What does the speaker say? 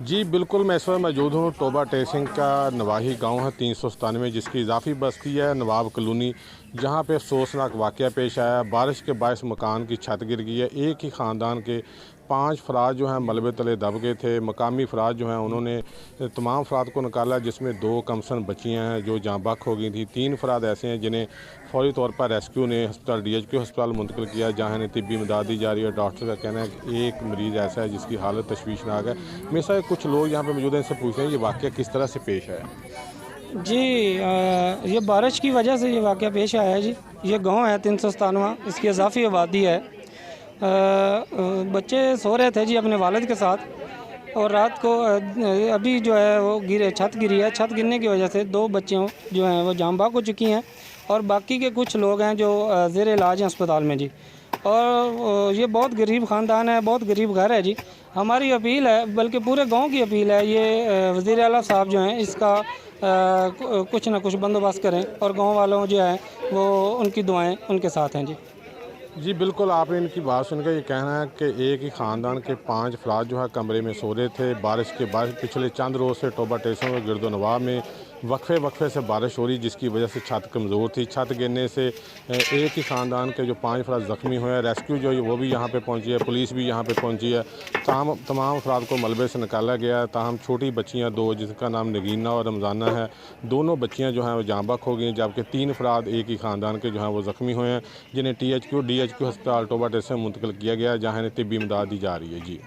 जी बिल्कुल, मैं इस वक्त मौजूद हूँ टोबा टेसिंग का नवाही गांव है 397, जिसकी इजाफी बस्ती है नवाब कॉलोनी, जहां पे अफसोसनाक वाक़या पेश आया। बारिश के बायस मकान की छत गिर गई है। एक ही ख़ानदान के 5 अफराद जो हैं मलबे तले दब गए थे। मकामी अफराद जो हैं उन्होंने तमाम अफराद को निकाला, जिसमें 2 कमसन बच्चियाँ हैं जो जाँ बहक हो गई थी। 3 अफराद ऐसे हैं जिन्हें फौरी तौर पर रेस्क्यू ने अस्पताल DHQ अस्पताल मुंतकिल किया, जहाँ इन्हें तिब्बी इमदाद दी जा रही है। डॉक्टर का कहना है कि एक मरीज़ ऐसा है जिसकी हालत तशवीशनाक है। मेरे साथ कुछ लोग यहाँ पे मौजूद हैं, इनसे पूछते हैं ये वाक़या किस तरह से पेश आया। जी ये बारिश की वजह से ये वाक़या पेश आया है जी। ये गांव है 397, इसकी इजाफी आबादी है। बच्चे सो रहे थे जी अपने वालिद के साथ, और रात को अभी जो है वो छत गिरी है। छत गिरने की वजह से 2 बच्चियों जो हैं वो जाँ बहक हो चुकी हैं, और बाकी के कुछ लोग हैं जो ज़ेर इलाज हैं अस्पताल में जी। और ये बहुत गरीब ख़ानदान है, बहुत गरीब घर है जी। हमारी अपील है, बल्कि पूरे गांव की अपील है, ये वज़ीर आला साहब जो हैं इसका कुछ ना कुछ बंदोबस्त करें, और गांव वालों जो है वो उनकी दुआएं उनके साथ हैं जी। जी बिल्कुल, आपने इनकी बात सुनकर ये कहना है कि एक ही ख़ानदान के 5 अफराद जो है कमरे में सो रहे थे। बारिश के बाद पिछले चंद रोज़ से टोबा टेसिंग और गिरदोनवा में वक्फे से बारिश हो रही, जिसकी वजह से छत कमज़ोर थी। छत गिरने से एक ही ख़ानदान के जो 5 अफराद ज़ख्मी हुए हैं। रेस्क्यू जो है वो भी यहाँ पे पहुँची है, पुलिस भी यहाँ पे पहुँची है। तमाम अफराद को मलबे से निकाला गया। ताहम छोटी बच्चियाँ 2, जिसका नाम नगीना और रमज़ाना है, दोनों बच्चियाँ जो हैं वो जाँ बहक हो गई, जबकि 3 अफराद एक ही ख़ानदान के जो हैं वो ज़ख्मी हुए हैं, जिन्हें DHQ अस्पताल टोबा टेसिंग में मुंतकिल किया गया, जहाँ इन्हें तिब्बी इमदाद दी जा रही है। जी